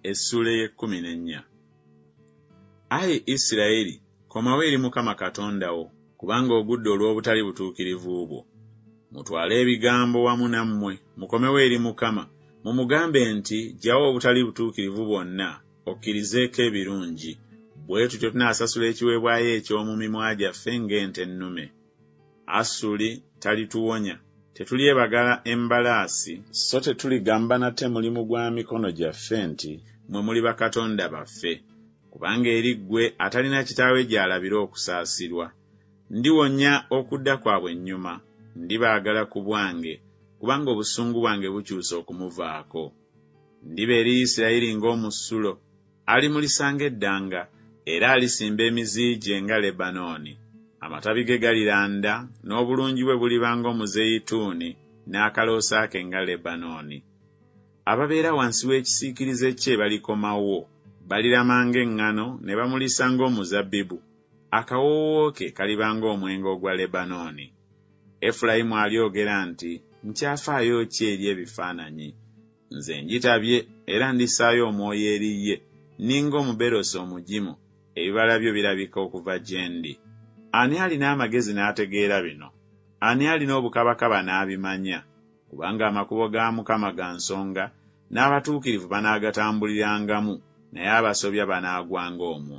essula ye-14. Ayi Isirayiri, komawo eri Mukama Katonda wo, kubanga ogudde olw'obutali butuukirivu bwo. Mutwale ebigambo wamu nammwe, mukomewo eri Mukama, mumugambe nti jjawo obutali butuukirivu bwonna, okkirizeeko ebirungi. Bwe tutyo tunaasasula ekiweebwayo eky'omu mimwa gyaffe ng'ente ennume. Asuli talituwonya, tetulyebagala embalaasi, so tetuligamba nate mulimu gwa mikono gyaffe nti mwe muli bakatonda baffe, kubanga eri ggwe atalina kitaawe gy'alabira okusaasirwa. Ndiwonya okudda kwabwe ennyuma, ndibaagala ku bwange, kubanga obusungu bwange bukyusa okumuvaako. Ndiba eri Isirayiri ng'omusulo, alimulisa ng'eddanga, era alisimba emizi gye nga Lebanooni. Amatabi ge galiranda, n'obulungi bwe buliba ng'omuzeyituuni, n'akaloosa ke nga Lebanooni. Ababeera wansi w'ekisiikirize kye balikomawo, balirama ng'eŋŋano ne bamulisa ng'omuzabbibu. Akawoowo ke kaliba ng'omwenge ogwa Lebanooni. Efulayimu alyogera nti, nkyafaayo ki eri ebifaananyi? Nze ngitabye era ndisaayo omwoyo eri ye, ninga omuberosi omugimu, ebibala byo birabika okuva gye ndi. Ani alina amagezi n'ategeera bino? Ani alina obukabakaba n'abimanya? Kubanga amakubo ga Mukama ga nsonga, n'abatuukirivu banaagatambulirangamu, naye abasobya banaagwanga omwo.